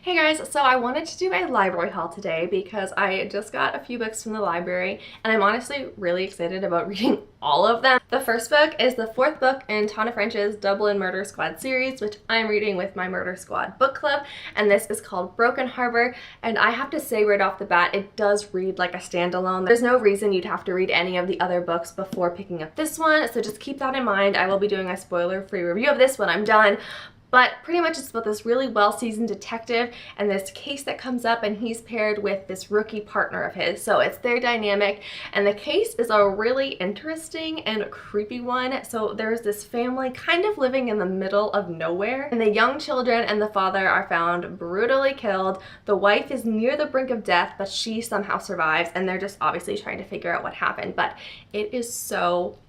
Hey guys, so I wanted to do a library haul today because I just got a few books from the library and I'm honestly really excited about reading all of them. The first book is the fourth book in Tana French's Dublin Murder Squad series, which I'm reading with my Murder Squad book club, and this is called Broken Harbor. And I have to say right off the bat, it does read like a standalone. There's no reason you'd have to read any of the other books before picking up this one, so just keep that in mind. I will be doing a spoiler-free review of this when I'm done. But pretty much it's about this really well-seasoned detective and this case that comes up, and he's paired with this rookie partner of his. So it's their dynamic, and the case is a really interesting and creepy one. So there's this family kind of living in the middle of nowhere, and the young children and the father are found brutally killed. The wife is near the brink of death, but she somehow survives, and they're just obviously trying to figure out what happened. But it is so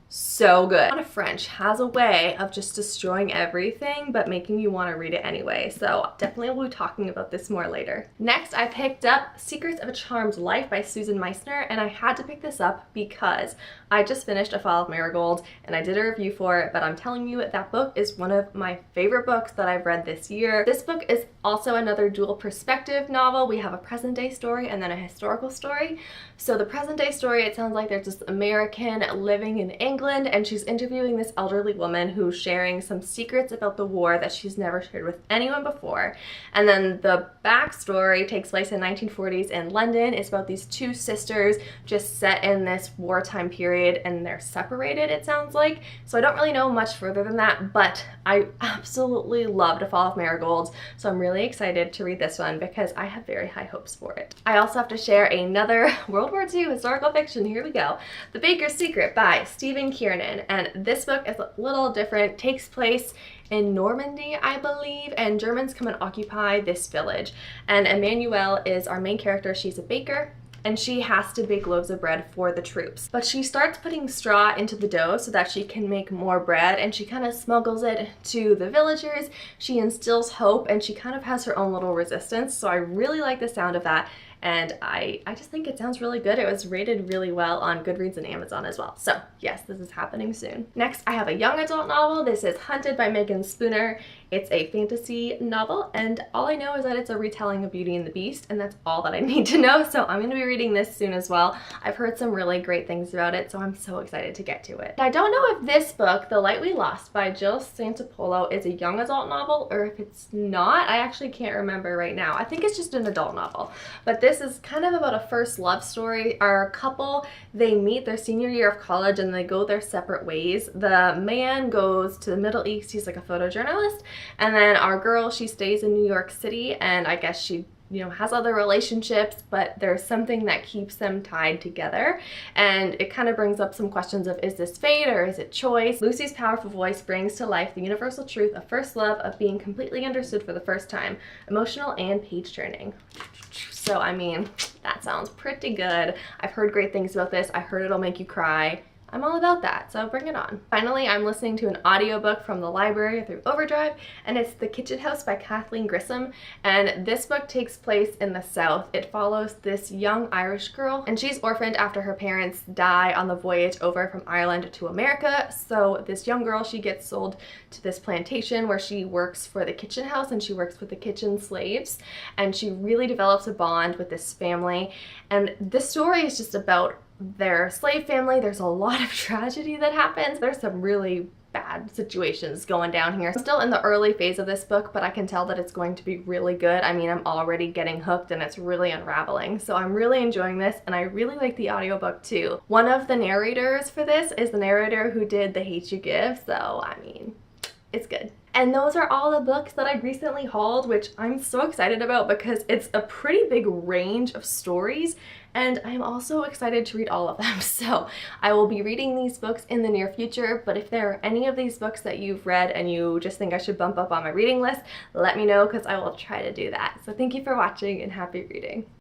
good. Tana French has a way of just destroying everything but making you want to read it anyway, so definitely we'll be talking about this more later. Next, I picked up Secrets of a Charmed Life by Susan Meissner, and I had to pick this up because I just finished A Fall of Marigold and I did a review for it, but I'm telling you that book is one of my favorite books that I've read this year. This book is also another dual perspective novel. We have a present day story and then a historical story. So the present day story, it sounds like there's this American living in England, and she's interviewing this elderly woman who's sharing some secrets about the war that she's never shared with anyone before. And then the backstory takes place in 1940s in London. It's about these two sisters just set in this wartime period, and they're separated, it sounds like. So I don't really know much further than that, but I absolutely loved A Fall of Marigold, so I'm really excited to read this one because I have very high hopes for it. I also have to share another World War II historical fiction. Here we go. The Baker's Secret by Kiernan, and this book is a little different. Takes place in Normandy, I believe, and Germans come and occupy this village. And Emmanuelle is our main character. She's a baker, and she has to bake loaves of bread for the troops. But she starts putting straw into the dough so that she can make more bread, and she kind of smuggles it to the villagers. She instills hope, and she kind of has her own little resistance. So I really like the sound of that, and I just think it sounds really good. It was rated really well on Goodreads and Amazon as well. So yes, this is happening soon. Next, I have a young adult novel. This is Hunted by Meagan Spooner. It's a fantasy novel, and all I know is that it's a retelling of Beauty and the Beast, and that's all that I need to know. So I'm going to be reading this soon as well. I've heard some really great things about it, so I'm so excited to get to it. I don't know if this book, The Light We Lost by Jill Santopolo, is a young adult novel or if it's not. I actually can't remember right now. I think it's just an adult novel, but this is kind of about a first love story. Our couple, they meet their senior year of college and they go their separate ways. The man goes to the Middle East. He's like a photojournalist. And then our girl, she stays in New York City, and I guess she, has other relationships, but there's something that keeps them tied together. And it kind of brings up some questions of, is this fate or is it choice? Lucy's powerful voice brings to life the universal truth of first love, of being completely understood for the first time, emotional and page-turning. So, I mean, that sounds pretty good. I've heard great things about this. I heard it'll make you cry. I'm all about that, so bring it on. Finally, I'm listening to an audiobook from the library through Overdrive, and it's The Kitchen House by Kathleen Grissom, and this book takes place in the South. It follows this young Irish girl, and she's orphaned after her parents die on the voyage over from Ireland to America. So this young girl, she gets sold to this plantation where she works for the kitchen house, and she works with the kitchen slaves, and she really develops a bond with this family. And this story is just about their slave family. There's a lot of tragedy that happens. There's some really bad situations going down here. I'm still in the early phase of this book, but I can tell that it's going to be really good. I mean, I'm already getting hooked and it's really unraveling. So I'm really enjoying this, and I really like the audiobook too. One of the narrators for this is the narrator who did The Hate U Give, so I mean, it's good. And those are all the books that I recently hauled, which I'm so excited about because it's a pretty big range of stories, and I'm also excited to read all of them. So I will be reading these books in the near future, but if there are any of these books that you've read and you just think I should bump up on my reading list, let me know because I will try to do that. So thank you for watching and happy reading.